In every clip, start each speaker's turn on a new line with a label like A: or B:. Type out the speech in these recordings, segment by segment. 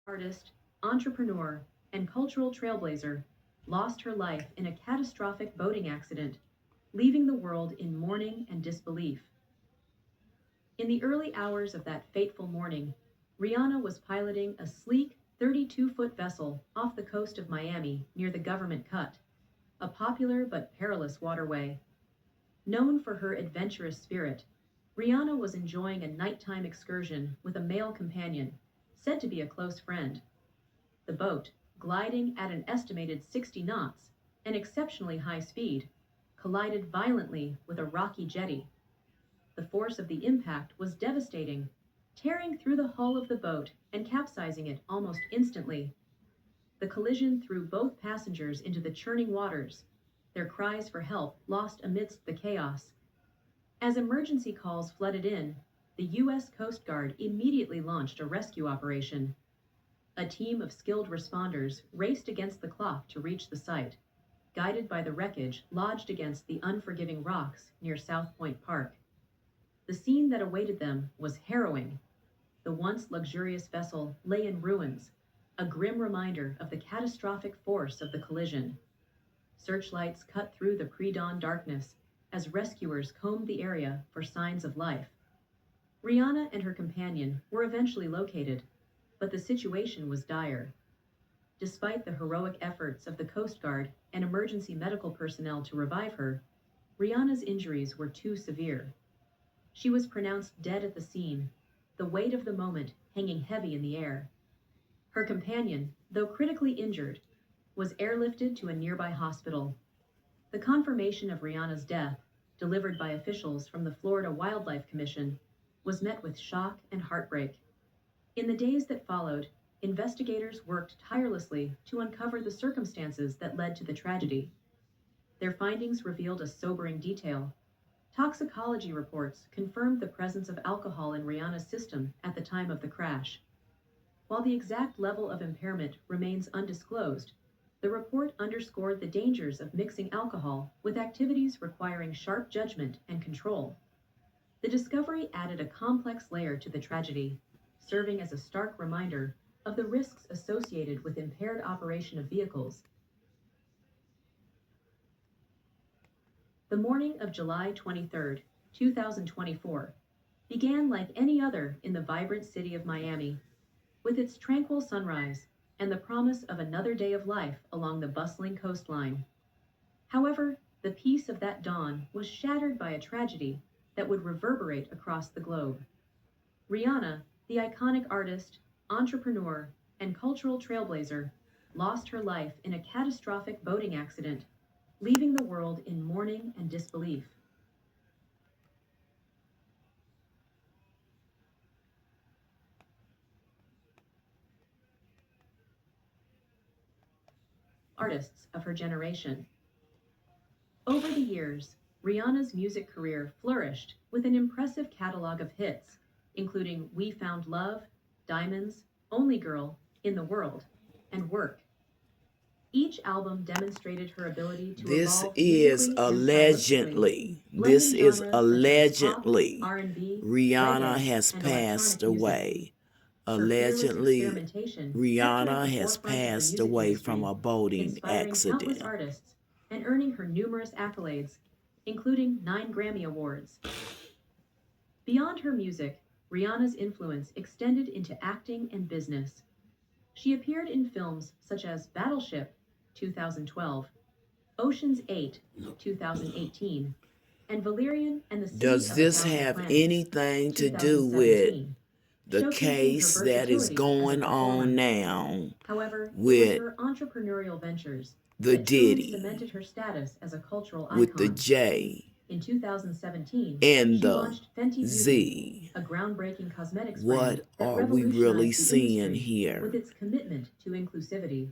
A: Artist, entrepreneur, and cultural trailblazer, lost her life in a catastrophic boating accident, leaving the world in mourning and disbelief. In the early hours of that fateful morning, Rihanna was piloting a sleek 32-foot vessel off the coast of Miami near the Government Cut, a popular but perilous waterway. Known for her adventurous spirit, Rihanna was enjoying a nighttime excursion with a male companion, said to be a close friend. The boat, gliding at an estimated 60 knots, an exceptionally high speed, collided violently with a rocky jetty. The force of the impact was devastating, tearing through the hull of the boat and capsizing it almost instantly. The collision threw both passengers into the churning waters, their cries for help lost amidst the chaos. As emergency calls flooded in, the U.S. Coast Guard immediately launched a rescue operation. A team of skilled responders raced against the clock to reach the site, guided by the wreckage lodged against the unforgiving rocks near South Point Park. The scene that awaited them was harrowing. The once luxurious vessel lay in ruins, a grim reminder of the catastrophic force of the collision. Searchlights cut through the pre-dawn darkness as rescuers combed the area for signs of life. Rihanna and her companion were eventually located, but the situation was dire. Despite the heroic efforts of the Coast Guard and emergency medical personnel to revive her, Rihanna's injuries were too severe. She was pronounced dead at the scene, the weight of the moment hanging heavy in the air. Her companion, though critically injured, was airlifted to a nearby hospital. The confirmation of Rihanna's death, delivered by officials from the Florida Wildlife Commission, was met with shock and heartbreak. In the days that followed, investigators worked tirelessly to uncover the circumstances that led to the tragedy. Their findings revealed a sobering detail. Toxicology reports confirmed the presence of alcohol in Rihanna's system at the time of the crash. While the exact level of impairment remains undisclosed, the report underscored the dangers of mixing alcohol with activities requiring sharp judgment and control. The discovery added a complex layer to the tragedy, serving as a stark reminder of the risks associated with impaired operation of vehicles. The morning of July 23, 2024, began like any other in the vibrant city of Miami, with its tranquil sunrise and the promise of another day of life along the bustling coastline. However, the peace of that dawn was shattered by a tragedy that would reverberate across the globe. Rihanna, the iconic artist, entrepreneur, and cultural trailblazer, lost her life in a catastrophic boating accident, leaving the world in mourning and disbelief. Artists of her generation. Over the years, Rihanna's music career flourished with an impressive catalog of hits, including We Found Love, Diamonds, Only Girl, In the World, and Work. Each album demonstrated her ability to
B: This
A: evolve
B: is
A: musically and stylistically,
B: allegedly, this
A: blending
B: is
A: genres such as pop,
B: allegedly,
A: R&B,
B: Rihanna
A: reggae,
B: has
A: and
B: passed
A: electronic music.
B: away.
A: Her fearless
B: Allegedly,
A: experimentation kept her at
B: Rihanna
A: the
B: has
A: forefront of the
B: passed
A: music
B: away from
A: industry,
B: a boating
A: inspiring countless
B: accident.
A: artists and earning her numerous accolades, including 9 Grammy Awards. Beyond her music, Rihanna's influence extended into acting and business. She appeared in films such as Battleship, 2012, Ocean's 8, 2018, and Valerian and the City
B: Does
A: of a
B: this
A: Thousand
B: have
A: Planets,
B: anything to do with
A: 2017,
B: the
A: showcasing her
B: case that is
A: versatility as a
B: going on
A: performer.
B: now
A: However, it was
B: with
A: her entrepreneurial ventures
B: the
A: that truly
B: Diddy,
A: cemented her status as a cultural
B: with the
A: icon.
B: J
A: In 2017,
B: and
A: she
B: the
A: launched Fenty Beauty,
B: Z?
A: a groundbreaking cosmetics brand
B: What
A: that
B: are we really
A: revolutionized the
B: seeing
A: industry with
B: here?
A: its commitment to inclusivity.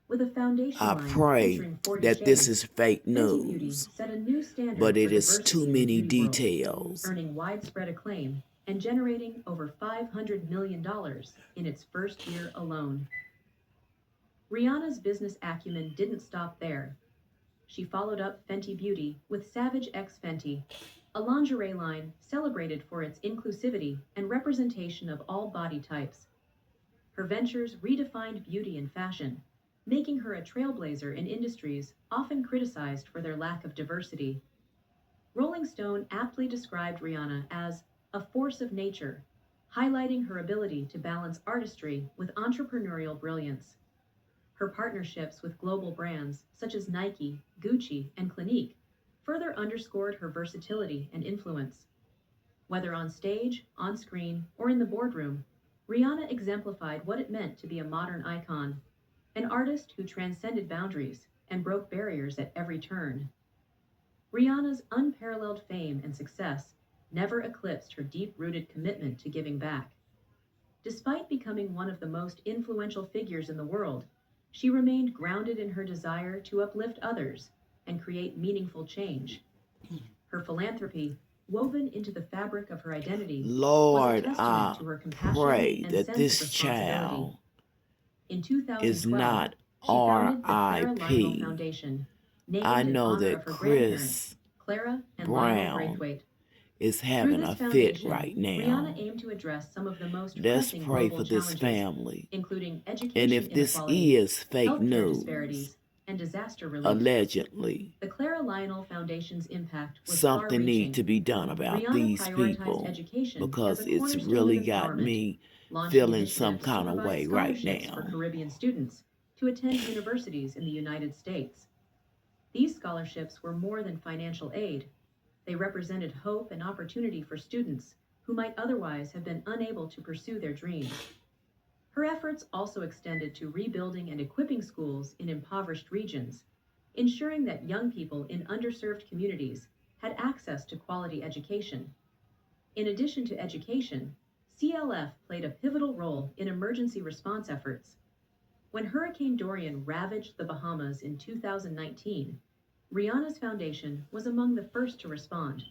A: With a foundation
B: I
A: line
B: pray
A: featuring 40
B: that this
A: shades,
B: is fake
A: Fenty Beauty
B: news,
A: set a new
B: but
A: standard for
B: it is too
A: diversity in the
B: many
A: beauty world,
B: details.
A: earning widespread acclaim and generating over $500 million in its first year alone. Rihanna's business acumen didn't stop there. She followed up Fenty Beauty with Savage X Fenty, a lingerie line celebrated for its inclusivity and representation of all body types. Her ventures redefined beauty and fashion, making her a trailblazer in industries often criticized for their lack of diversity. Rolling Stone aptly described Rihanna as a force of nature, highlighting her ability to balance artistry with entrepreneurial brilliance. Her partnerships with global brands such as Nike, Gucci, and Clinique further underscored her versatility and influence. Whether on stage, on screen, or in the boardroom, Rihanna exemplified what it meant to be a modern icon, an artist who transcended boundaries and broke barriers at every turn. Rihanna's unparalleled fame and success never eclipsed her deep rooted commitment to giving back. Despite becoming one of the most influential figures in the world, she remained grounded in her desire to uplift others and create meaningful change. Her philanthropy, woven into the fabric of her identity, was a
B: Lord,
A: testament
B: I
A: to her compassion
B: pray
A: and
B: that
A: sense of
B: this
A: responsibility.
B: child
A: In
B: is
A: 2012,
B: not
A: she founded the Clara Lionel
B: R.I.P.
A: Foundation,
B: I
A: named in
B: know
A: honor
B: that
A: of her grandparents,
B: Chris
A: Clara and Lionel
B: Brown
A: Braithwaite.
B: is
A: Through
B: having
A: this
B: a fit
A: foundation,
B: right
A: Rihanna
B: now.
A: aimed to address some of the most
B: Let's
A: pressing
B: pray
A: global
B: for this
A: challenges,
B: family.
A: including
B: And
A: education
B: if this
A: inequality,
B: is fake
A: healthcare
B: news,
A: disparities, and disaster relief.
B: allegedly,
A: The Clara Lionel Foundation's impact was far
B: something needs
A: reaching.
B: to be done about
A: Rihanna
B: these
A: prioritized
B: people,
A: education as
B: because
A: a
B: it's
A: cornerstone of
B: really got
A: empowerment,
B: me
A: launching
B: feeling some
A: initiatives to
B: kind of
A: provide
B: way right
A: scholarships for
B: now.
A: Caribbean students to attend universities in the United States. These scholarships were more than financial aid. They represented hope and opportunity for students who might otherwise have been unable to pursue their dreams. Her efforts also extended to rebuilding and equipping schools in impoverished regions, ensuring that young people in underserved communities had access to quality education. In addition to education, CLF played a pivotal role in emergency response efforts. When Hurricane Dorian ravaged the Bahamas in 2019, Rihanna's foundation was among the first to respond,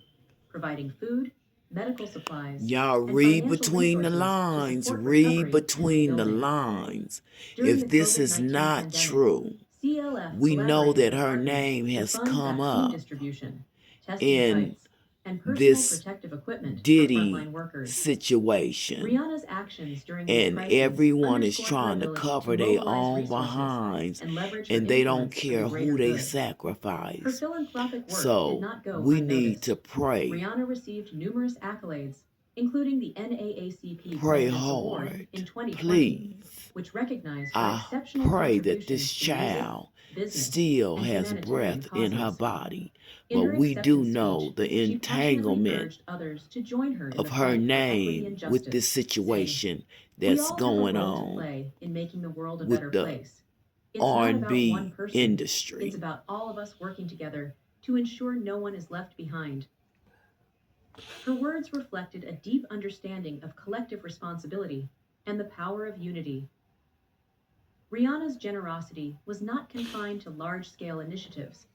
A: providing food, medical supplies,
B: Y'all
A: and
B: read
A: financial
B: between the
A: resources to
B: lines.
A: support
B: Read
A: recovery and
B: between the
A: rebuilding.
B: lines.
A: During the
B: If this
A: COVID
B: is
A: 19
B: not
A: pandemic,
B: true,
A: CLF
B: we know
A: collaborated
B: that
A: with
B: her
A: partners
B: name
A: to
B: has
A: fund
B: come
A: vaccine
B: up
A: distribution, testing
B: in
A: sites, and personal
B: this
A: protective equipment for
B: Diddy
A: frontline workers.
B: situation.
A: Rihanna's actions during these
B: And
A: crises
B: everyone is
A: underscore her
B: trying to
A: ability to
B: cover their
A: mobilize
B: own
A: resources
B: behinds,
A: and leverage her
B: and they don't
A: influence for the
B: care
A: greater
B: who they
A: good. Her
B: sacrifice.
A: philanthropic work did
B: So
A: not go
B: we need
A: unnoticed.
B: to pray.
A: Rihanna received numerous accolades, including the NAACP
B: Pray
A: President's Award
B: hard.
A: in 2020,
B: Please.
A: which recognized her
B: I
A: exceptional
B: pray that
A: contributions
B: this
A: to music,
B: child
A: business,
B: still
A: and
B: has
A: humanitarian
B: breath in her
A: causes.
B: body.
A: In
B: But
A: her
B: we do
A: acceptance
B: know
A: speech,
B: the
A: she passionately
B: entanglement
A: urged others to join her in
B: of
A: the
B: her
A: fight for equity
B: name
A: and
B: with this
A: justice, saying,
B: situation
A: "We
B: that's
A: all have a
B: going
A: role to
B: on
A: play in making the world a
B: with
A: better
B: the
A: place. It's not about one
B: R&B
A: person, it's
B: industry.
A: about all of us working together to ensure no one is left behind." Her words reflected a deep understanding of collective responsibility and the power of unity. Rihanna's generosity was not confined to large scale initiatives.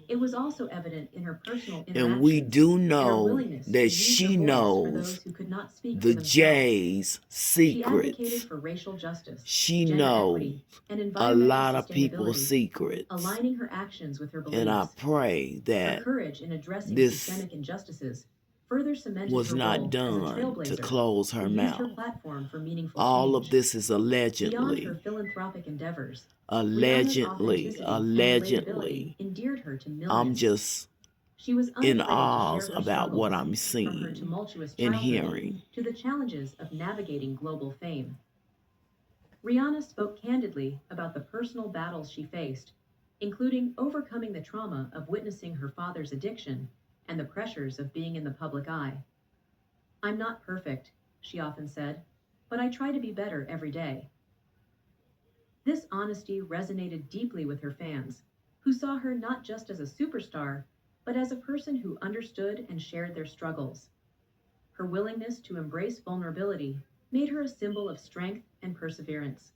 A: It was also evident in her personal
B: And we
A: interactions
B: do
A: and her
B: know
A: willingness to
B: that
A: use her
B: she
A: voice for
B: knows
A: those who could not speak for
B: the
A: themselves.
B: J's
A: She advocated
B: secrets.
A: for racial justice,
B: She
A: gender
B: knows
A: equity, and
B: a
A: environmental
B: lot of people's
A: sustainability,
B: secrets.
A: aligning her actions with her
B: And I
A: beliefs.
B: pray
A: Her
B: that
A: courage in addressing
B: this
A: systemic injustices further cemented
B: was
A: her
B: not
A: role as a
B: done to
A: trailblazer
B: close
A: who
B: her
A: used her
B: mouth.
A: platform for meaningful
B: All of
A: change.
B: this is
A: Beyond her
B: allegedly.
A: philanthropic endeavors, Rihanna's
B: Allegedly.
A: authenticity and relatability
B: Allegedly.
A: endeared her to
B: I'm
A: millions.
B: just
A: She was
B: in
A: unafraid to
B: awe
A: share her
B: about what
A: struggles,
B: I'm
A: from her
B: seeing
A: tumultuous
B: and
A: childhood
B: hearing.
A: to the challenges of navigating global fame. Rihanna spoke candidly about the personal battles she faced, including overcoming the trauma of witnessing her father's addiction and the pressures of being in the public eye. "I'm not perfect," she often said, "but I try to be better every day." This honesty resonated deeply with her fans, who saw her not just as a superstar, but as a person who understood and shared their struggles. Her willingness to embrace vulnerability made her a symbol of strength and perseverance.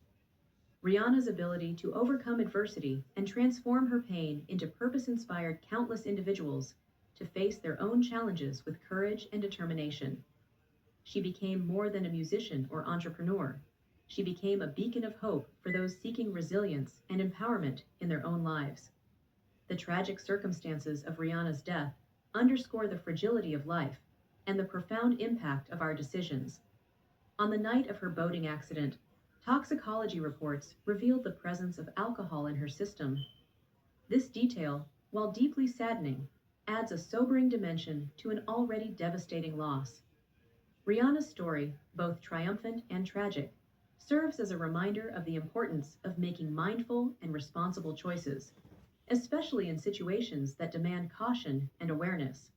A: Rihanna's ability to overcome adversity and transform her pain into purpose inspired countless individuals to face their own challenges with courage and determination. She became more than a musician or entrepreneur. She became a beacon of hope for those seeking resilience and empowerment in their own lives. The tragic circumstances of Rihanna's death underscore the fragility of life and the profound impact of our decisions. On the night of her boating accident, Toxicology reports revealed the presence of alcohol in her system. This detail, while deeply saddening, adds a sobering dimension to an already devastating loss. Rihanna's story, both triumphant and tragic, serves as a reminder of the importance of making mindful and responsible choices, especially in situations that demand caution and awareness.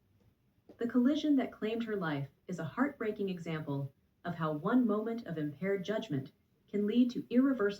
A: The collision that claimed her life is a heartbreaking example of how one moment of impaired judgment can lead to irreversible